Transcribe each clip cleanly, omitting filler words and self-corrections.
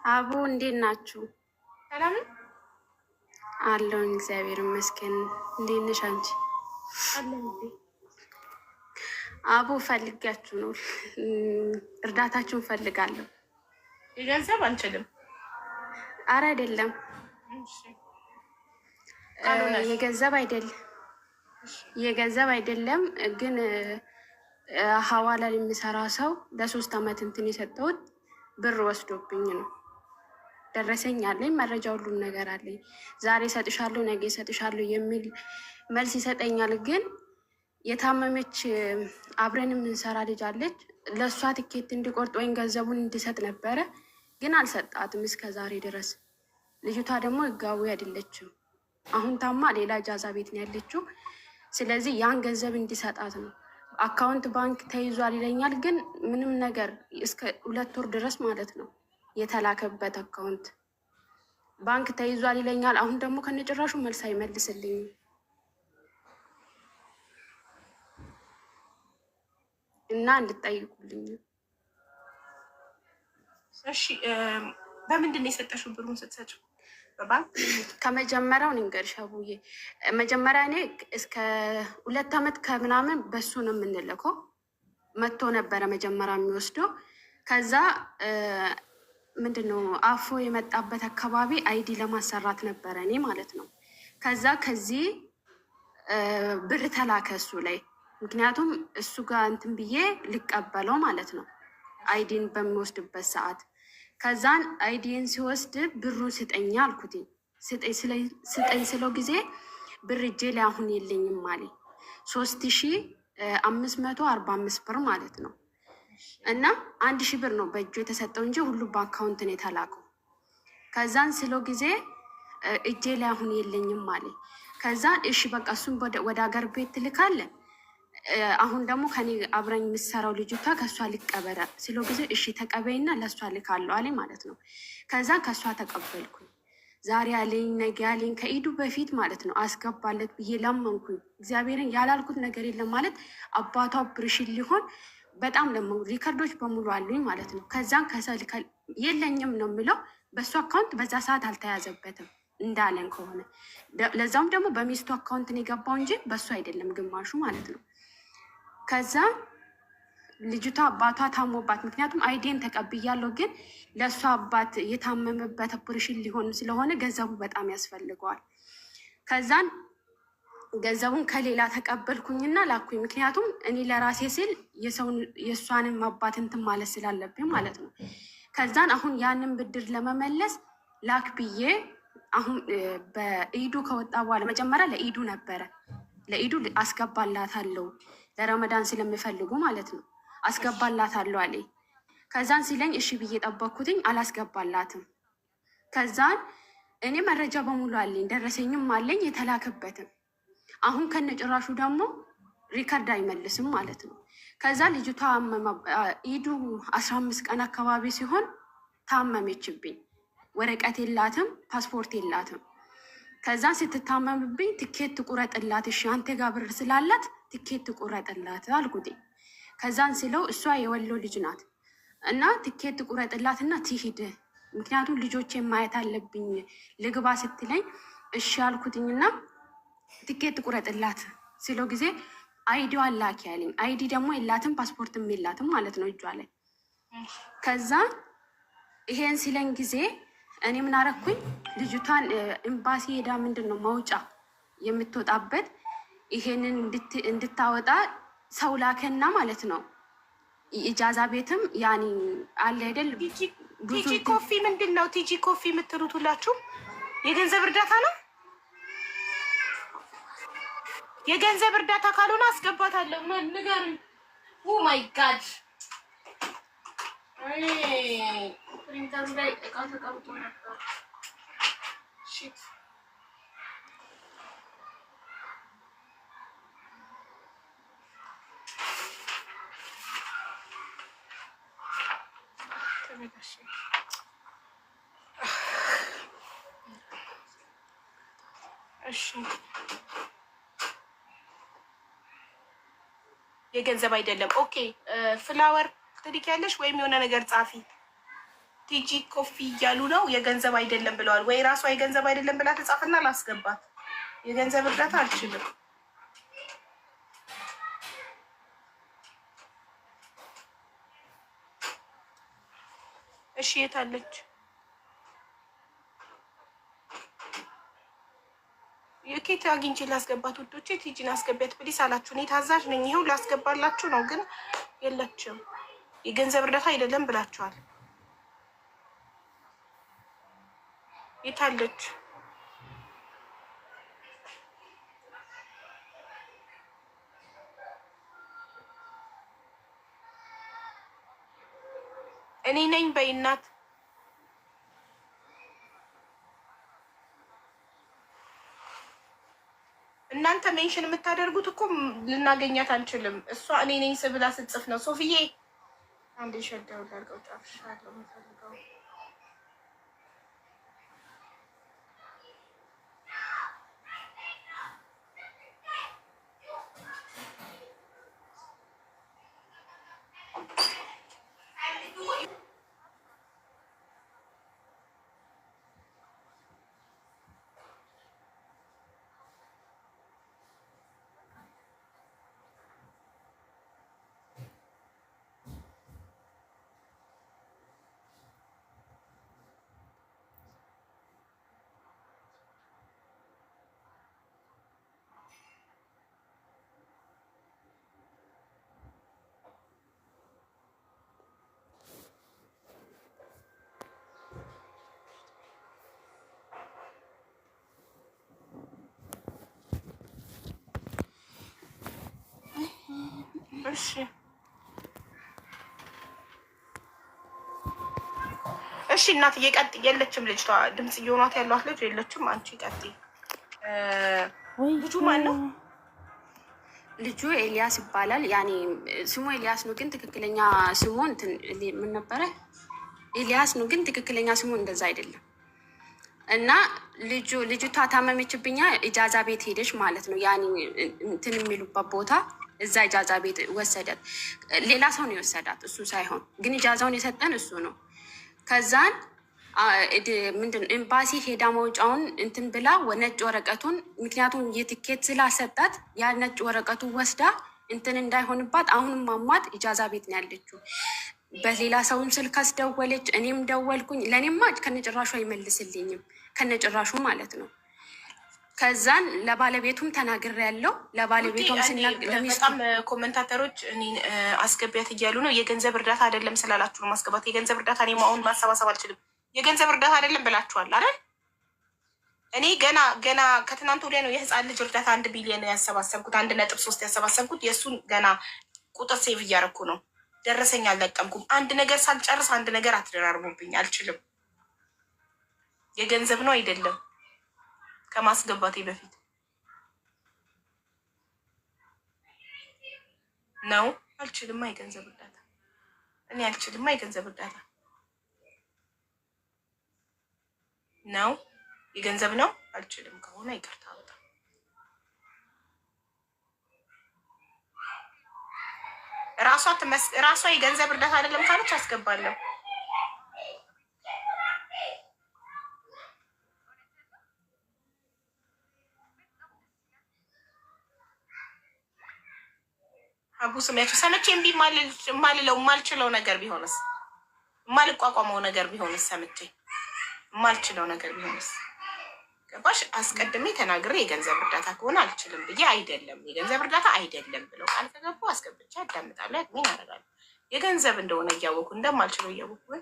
አቡ እንዴት ናችሁ? ሰላም አለሁኝ እግዚአብሔር ይመስገን። እንዴት ነሽ አንቺ? አቡ ፈልጋችሁ ነው፣ እርዳታችሁን ፈልጋለሁ። የገንዘብ አንችልም። አረ አይደለም፣ የገንዘብ አይደለም ግን ሀዋላ የሚሰራ ሰው ለ3 ዓመት እንትን የሰጠሁት ብር ወስዶብኝ ነው። ደረሰኝ አለኝ፣ መረጃ ሁሉም ነገር አለኝ። ዛሬ እሰጥሻለሁ፣ ነገ እሰጥሻለሁ የሚል መልስ ይሰጠኛል። ግን የታመመች አብረን የምንሰራ ልጅ አለች። ለእሷ ትኬት እንዲቆርጥ ወይም ገንዘቡን እንዲሰጥ ነበረ፣ ግን አልሰጣትም እስከ ዛሬ ድረስ። ልጅቷ ደግሞ ህጋዊ አይደለችም። አሁን ታማ ሌላ ጃዛ ቤት ነው ያለችው። ስለዚህ ያን ገንዘብ እንዲሰጣት ነው። አካውንት ባንክ ተይዟል ይለኛል፣ ግን ምንም ነገር እስከ 2 ወር ድረስ ማለት ነው የተላከበት አካውንት ባንክ ተይዟል ይለኛል። አሁን ደግሞ ከነጭራሹ መልስ አይመልስልኝም እና እንድጠይቁልኝ። እሺ፣ በምንድን ነው የሰጠሽው ብሩን ስትሰጪው? በባንክ? ከመጀመሪያው ንገርሽ አቡዬ። መጀመሪያ እኔ እስከ 2 ዓመት ከምናምን በሱ ነው የምንልከው። መጥቶ ነበረ መጀመሪያ የሚወስደው። ከዛ ምንድነው አፎ የመጣበት አካባቢ አይዲ ለማሰራት ነበረ እኔ ማለት ነው። ከዛ ከዚህ ብር ተላከ እሱ ላይ፣ ምክንያቱም እሱ ጋር እንትን ብዬ ልቀበለው ማለት ነው አይዲን በሚወስድበት ሰዓት። ከዛን አይዲን ሲወስድ ብሩን ስጠኛ አልኩትኝ። ስጠኝ ስለው ጊዜ ብር እጄ ላይ አሁን የለኝም አለኝ። 3545 ብር ማለት ነው። እና 1000 ብር ነው በእጁ የተሰጠው እንጂ ሁሉ በአካውንት ነው የተላከው። ከዛን ስለው ጊዜ እጄ ላይ አሁን የለኝም አለኝ። ከዛን እሺ በቃ እሱን ወደ ሀገር ቤት ትልካለ፣ አሁን ደግሞ ከኔ አብረኝ የምሰራው ልጅቷ ከእሷ ልቀበረ ስለው ጊዜ እሺ ተቀበይና ለእሷ ልካለሁ አለኝ ማለት ነው። ከዛን ከእሷ ተቀበልኩኝ። ዛሬ ያለኝ ነገ ያለኝ ከኢዱ በፊት ማለት ነው አስገባለት ብዬ ለመንኩኝ። እግዚአብሔርን ያላልኩት ነገር የለም ማለት አባቷ ብርሽን ሊሆን በጣም ደግሞ ሪከርዶች በሙሉ አሉኝ ማለት ነው። ከዛን የለኝም ነው የምለው። በእሱ አካውንት በዛ ሰዓት አልተያዘበትም እንዳለን ከሆነ ለዛውም ደግሞ በሚስቱ አካውንት ነው የገባው እንጂ በእሱ አይደለም ግማሹ ማለት ነው። ከዛ ልጅቷ አባቷ ታሞባት፣ ምክንያቱም አይዲን ተቀብያለሁ፣ ግን ለእሷ አባት የታመመበት ኦፕሬሽን ሊሆን ስለሆነ ገንዘቡ በጣም ያስፈልገዋል። ከዛን ገንዘቡን ከሌላ ተቀበልኩኝና ላኩኝ። ምክንያቱም እኔ ለራሴ ስል የእሷንም አባት እንትን ማለት ስላለብኝ ማለት ነው። ከዛን አሁን ያንን ብድር ለመመለስ ላክ ብዬ አሁን በኢዱ ከወጣ በኋላ መጀመሪያ ለኢዱ ነበረ፣ ለኢዱ አስገባላታለሁ ለረመዳን ስለሚፈልጉ ማለት ነው አስገባላታለሁ አለኝ። ከዛን ሲለኝ እሺ ብዬ ጠበቅኩትኝ፣ አላስገባላትም። ከዛን እኔ መረጃ በሙሉ አለኝ፣ ደረሰኝም አለኝ የተላከበትም። አሁን ከነጭራሹ ደግሞ ሪከርድ አይመልስም ማለት ነው። ከዛ ልጅቷ ኢዱ 15 ቀን አካባቢ ሲሆን ታመመችብኝ። ወረቀት የላትም፣ ፓስፖርት የላትም። ከዛ ስትታመምብኝ ትኬት ቁረጥላት፣ እሺ አንተ ጋር ብር ስላላት ትኬት ቁረጥላት አልኩት። ከዛን ስለው እሷ የወሎ ልጅ ናት እና ትኬት ቁረጥላትና ትሂድ፣ ምክንያቱም ልጆቼ ማየት አለብኝ ልግባ ስትለኝ እሺ አልኩትኝና ትኬት ቁረጥላት ስለው ጊዜ አይዲዋ ላኪ ያለኝ። አይዲ ደግሞ የላትም ፓስፖርትም የላትም ማለት ነው እጇ ላይ። ከዛ ይሄን ሲለኝ ጊዜ እኔ ምን አረኩኝ፣ ልጅቷን ኤምባሲ ሄዳ ምንድን ነው መውጫ የምትወጣበት ይሄንን እንድታወጣ ሰው ላከና ማለት ነው። ኢጃዛ ቤትም ያኔ አለ አይደል ቲጂ ኮፊ ምንድን ነው ቲጂ ኮፊ የምትሉት ሁላችሁ? የገንዘብ እርዳታ ነው። የገንዘብ እርዳታ ካልሆነ አስገባታለሁ። ንገሩኝ። ኦ ማይ ጋድ ፕሪንተሩ ላይ እቃ ተቀምጦ ነበር። ሺት እሺ የገንዘብ አይደለም። ኦኬ ፍላወር ትልኪያለሽ ወይም የሆነ ነገር ጻፊ። ቲጂ ኮፊ እያሉ ነው። የገንዘብ አይደለም ብለዋል ወይ? ራሷ የገንዘብ አይደለም ብላ ተጻፍና ላስገባት። የገንዘብ እርዳታ አልችልም። እሺ የት አለች? የኬት አግኝቼ ላስገባት? ውዶቼ ቲጂን አስገቢያት ፕሊስ አላችሁ። እኔ ታዛዥ ነኝ። ይኸው ላስገባላችሁ ነው፣ ግን የለችም። የገንዘብ እርዳታ አይደለም ብላችኋል። የት አለች? እኔ ነኝ በይናት። እናንተ ሜንሽን የምታደርጉት እኮ ልናገኛት አንችልም። እሷ እኔ ነኝ ስብላ ስጽፍ ነው። ሶፍዬ አንድ ሸደው ላርገው ጫፍሻለሁ የምፈልገው እሺ እናትዬ ቀጥይ። የለችም ልጅቷ፣ ድምፅ እየሆኗት ያሏት ልጅ የለችም። አንቺ ቀጥይ። ልጁ ማን ነው? ልጁ ኤልያስ ይባላል። ያኔ ስሙ ኤልያስ ነው፣ ግን ትክክለኛ ስሙ ምን ነበረ? ኤልያስ ነው፣ ግን ትክክለኛ ስሙ እንደዛ አይደለም። እና ልጅቷ ታመመችብኛ፣ ኢጃዛ ቤት ሄደች ማለት ነው። ያኔ እንትን የሚሉበት ቦታ እዛ ኢጃዛ ቤት ወሰዳት። ሌላ ሰው ነው የወሰዳት፣ እሱ ሳይሆን፣ ግን ኢጃዛውን የሰጠን እሱ ነው። ከዛን ምንድን ኤምባሲ ሄዳ መውጫውን እንትን ብላ ነጭ ወረቀቱን፣ ምክንያቱም የትኬት ስላሰጣት ያ ነጭ ወረቀቱ ወስዳ እንትን እንዳይሆንባት አሁንም ማሟት ኢጃዛ ቤት ነው ያለችው። በሌላ ሰውም ስልክ አስደወለች፣ እኔም ደወልኩኝ። ለእኔማ ከነጭራሹ አይመልስልኝም፣ ከነጭራሹ ማለት ነው። ከዛን ለባለቤቱም ተናግሬ ያለው ለባለቤቱም በጣም ኮመንታተሮች እኔን አስገቢያት እያሉ ነው። የገንዘብ እርዳታ አይደለም ስላላችሁ ነው ማስገባት። የገንዘብ እርዳታ እኔ አሁን ማሰባሰብ አልችልም። የገንዘብ እርዳታ አይደለም ብላችኋል አይደል? እኔ ገና ከትናንት ወዲያ ነው የህፃን ልጅ እርዳታ 1 ቢሊዮን ያሰባሰብኩት፣ 1.3 ያሰባሰብኩት። የእሱን ገና ቁጥር ሴቭ እያደረኩ ነው። ደረሰኝ አልለቀምኩም። አንድ ነገር ሳልጨርስ አንድ ነገር አትደራርቡብኝ፣ አልችልም። የገንዘብ ነው አይደለም ከማስገባቴ በፊት ነው። አልችልማ የገንዘብ እርዳታ እኔ አልችልማ የገንዘብ እርዳታ ነው። የገንዘብ ነው አልችልም። ከሆነ ይቅርታ በጣም ራሷ የገንዘብ እርዳታ አይደለም ካለች አስገባለሁ። አቡ ስሚያቸው ሰምቼ እምቢ የማልለው የማልችለው ነገር ቢሆንስ? የማልቋቋመው ነገር ቢሆንስ? ሰምቼ የማልችለው ነገር ቢሆንስ? ገባሽ? አስቀድሜ ተናግሬ የገንዘብ እርዳታ ከሆነ አልችልም ብዬ አይደለም የገንዘብ እርዳታ አይደለም ብለው ቃል ከገቡ አስገብቼ አዳምጣለሁ። ምን ያደርጋል? የገንዘብ እንደሆነ እያወቁ እንደማልችለው እያወቁ ግን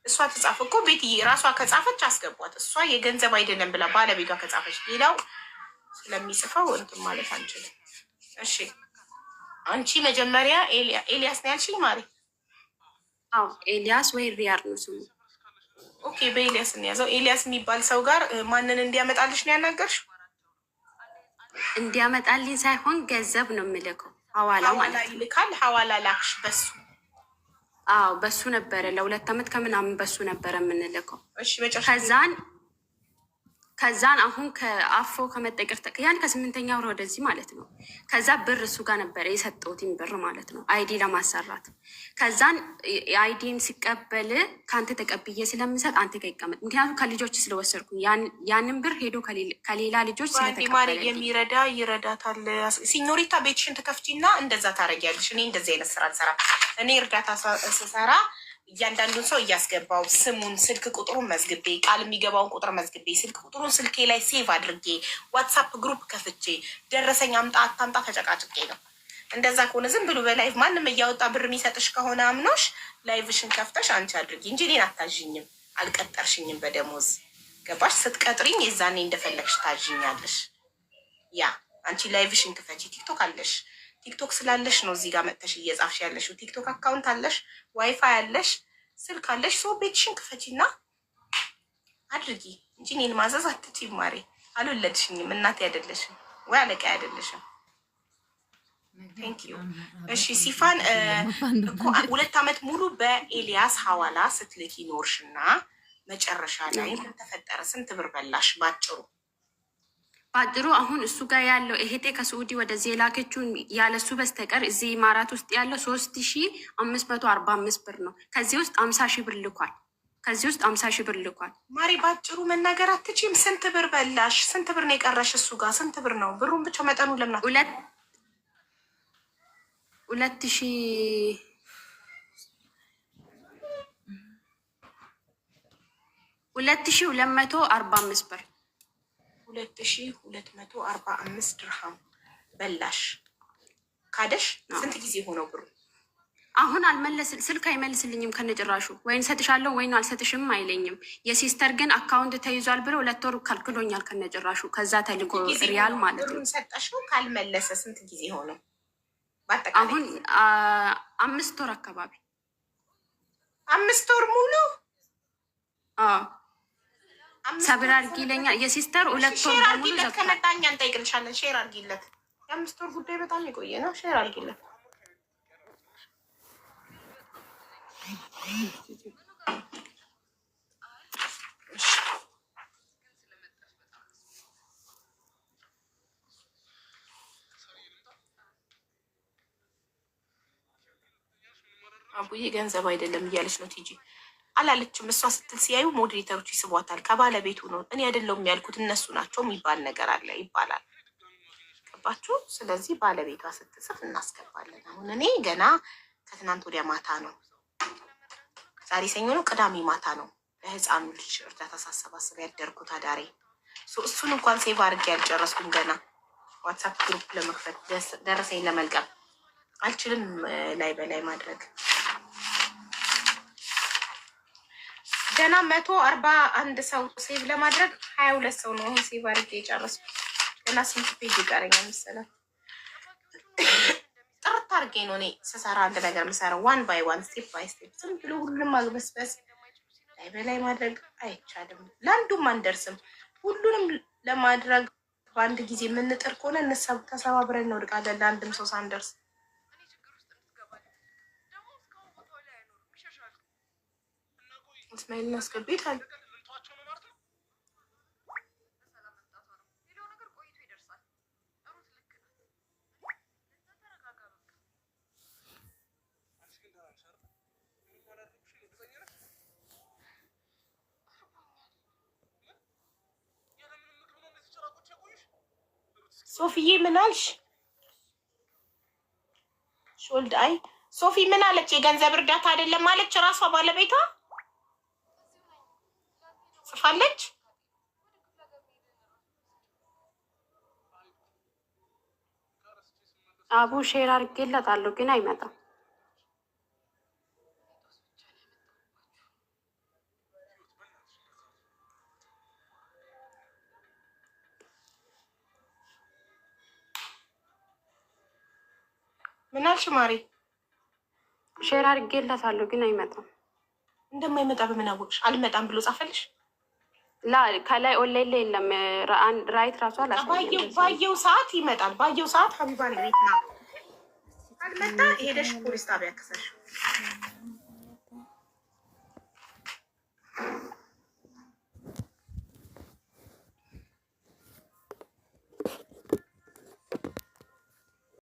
እሷ ተጻፈ እኮ ቤት ራሷ ከጻፈች አስገቧት። እሷ የገንዘብ አይደለም ብላ ባለቤቷ ከጻፈች ሌላው ስለሚጽፈው እንትን ማለት አንችልም። እሺ አንቺ መጀመሪያ ኤልያስ ነው ያልሽኝ ማሪ? አዎ ኤልያስ ወይ ሪያር ነው ስሙ። ኦኬ በኤልያስ እንያዘው። ኤልያስ የሚባል ሰው ጋር ማንን እንዲያመጣልሽ ነው ያናገርሽው? እንዲያመጣልኝ ሳይሆን ገንዘብ ነው የምልከው፣ ሐዋላ ማለት ነው። ይልካል። ሐዋላ ላክሽ በሱ? አዎ በሱ ነበረ ለ2 ዓመት ከምናምን በሱ ነበረ የምንልከው። እሺ መጨረሻ ከዛን አሁን ከአፎ ከመጠቀር ያን ከ8ኛ ወር ወደዚህ ማለት ነው። ከዛ ብር እሱ ጋር ነበረ የሰጠሁትን ብር ማለት ነው አይዲ ለማሰራት። ከዛን አይዲን ሲቀበል ከአንተ ተቀብዬ ስለምሰጥ አንተ ጋር ይቀመጥ፣ ምክንያቱም ከልጆች ስለወሰድኩ ያንን ብር ሄዶ ከሌላ ልጆች ስለተቀበለ የሚረዳ ይረዳታል። ሲኞሪታ ቤትሽን ትከፍቺና እንደዛ ታረጊያለሽ። እኔ እንደዚህ አይነት ስራ አልሰራም። እኔ እርዳታ ስሰራ እያንዳንዱን ሰው እያስገባው ስሙን፣ ስልክ ቁጥሩን መዝግቤ፣ ቃል የሚገባውን ቁጥር መዝግቤ፣ ስልክ ቁጥሩን ስልኬ ላይ ሴቭ አድርጌ፣ ዋትሳፕ ግሩፕ ከፍቼ፣ ደረሰኝ አምጣ አታምጣ ተጨቃጭቄ ነው። እንደዛ ከሆነ ዝም ብሎ በላይቭ ማንም እያወጣ ብር የሚሰጥሽ ከሆነ አምኖሽ ላይቭሽን ከፍተሽ አንቺ አድርጊ እንጂ እኔን አታዥኝም። አልቀጠርሽኝም በደሞዝ ገባሽ? ስትቀጥሪኝ የዛኔ እንደፈለግሽ ታዥኛለሽ። ያ አንቺ ላይቭሽን ክፈቺ። ቲክቶክ አለሽ፣ ቲክቶክ ስላለሽ ነው እዚህ ጋር መጥተሽ እየጻፍሽ ያለሽው። ቲክቶክ አካውንት አለሽ፣ ዋይፋይ አለሽ፣ ስልክ አለሽ። ሰው ቤትሽን ክፈቺና አድርጊ እንጂ እኔን ማዘዝ አትችይም። ማሬ አልወለድሽኝም፣ እናቴ አይደለሽም ወይ አለቃ አይደለሽም። ቴንኪዩ። እሺ ሲፋን እኮ 2 ዓመት ሙሉ በኤልያስ ሐዋላ ስትልኪ ኖርሽና መጨረሻ ላይ ምን ተፈጠረ? ስንት ብር በላሽ ባጭሩ? ባጭሩ አሁን እሱ ጋር ያለው እህቴ ከስዑዲ ወደዚህ የላከችውን ያለሱ በስተቀር እዚህ ኢማራት ውስጥ ያለው 3545 ብር ነው። ከዚህ ውስጥ 50 ሺህ ብር ልኳል። ከዚህ ውስጥ 50 ሺህ ብር ልኳል። ማሪ ባጭሩ መናገር አትችይም? ስንት ብር በላሽ? ስንት ብር ነው የቀረሽ? እሱ ጋር ስንት ብር ነው? ብሩን ብቻ መጠኑ ለምና 2245 ብር 2245 ድርሃም በላሽ። ካደሽ ስንት ጊዜ ሆነው ብሩ? አሁን ስልክ አይመልስልኝም ከነጭራሹ። ወይን ሰጥሻለሁ ወይን አልሰጥሽም አይለኝም። የሲስተር ግን አካውንት ተይዟል ብሎ 2 ወር ከልክሎኛል ከነጭራሹ። ከዛ ተልኮ ሪያል ማለት ነው። ሰጠሽው ካልመለሰ ስንት ጊዜ ሆነው? አሁን 5 ወር አካባቢ 5 ወር ሙሉ ሰብር አድርጊ ይለኛል። የሲስተር 2 ወር ሙሉ ከመጣኛ እንጠይቅልሻለን። ሼር አድርጊለት። የ5 ወር ጉዳይ በጣም የቆየ ነው። ሼር አድርጊለት። አቡዬ ገንዘብ አይደለም እያለች ነው ቲጂ አላለችም። እሷ ስትል ሲያዩ ሞዴሬተሮች ይስቧታል። ከባለቤቱ ነው እኔ አይደለሁም ያልኩት እነሱ ናቸው የሚባል ነገር አለ ይባላል። ገባችሁ? ስለዚህ ባለቤቷ ስትጽፍ እናስገባለን። አሁን እኔ ገና ከትናንት ወዲያ ማታ ነው፣ ዛሬ ሰኞ ነው፣ ቅዳሜ ማታ ነው ለህፃኑ ልጅ እርዳታ ሳሰባስብ ያደርኩት አዳሬ። እሱን እንኳን ሴቭ አድርጌ ያልጨረስኩም ገና ዋትሳፕ ግሩፕ ለመክፈት ደረሰኝ ለመልቀም አልችልም። ላይ በላይ ማድረግ ገና 141 ሰው ሴቭ ለማድረግ 22 ሰው ነው አሁን ሴቭ አድርጌ የጨረስኩ። ገና ስንት ፔጅ ይቀረኛል መሰለህ? ጥርት አድርጌ ነው እኔ ስሰራ አንድ ነገር የምሰራው፣ 1 by 1 ስቴፕ ባይ ስቴፕ። ዝም ብሎ ሁሉንም ማግበስበስ ላይ በላይ ማድረግ አይቻልም። ለአንዱም አንደርስም። ሁሉንም ለማድረግ በአንድ ጊዜ የምንጥር ከሆነ ተሰባብረን እንወድቃለን። ለአንድም ሰው ሳንደርስ እስማኤል እናስገቢታል። ሶፊዬ ምን አልሽ? ሾልድ አይ ሶፊ ምን አለች? የገንዘብ እርዳታ አይደለም አለች ራሷ ባለቤቷ ጽፋለች። አቡ ሼር አድርጌለታለሁ ግን አይመጣም። ምን አልሽ ማሪ? ሼር አድርጌለታለሁ ግን አይመጣም። እንደማይመጣ በምን አወቅሽ? አልመጣም ብሎ ጻፈልሽ? ላ ከላይ ኦንላይን ላይ የለም። ራይት ራሱ አላሳየም። ባየው ሰዓት ይመጣል። ባየው ሰዓት ሀቢባን ቤት ና ካልመጣ ሄደሽ ፖሊስ ጣቢያ ክሰሽ።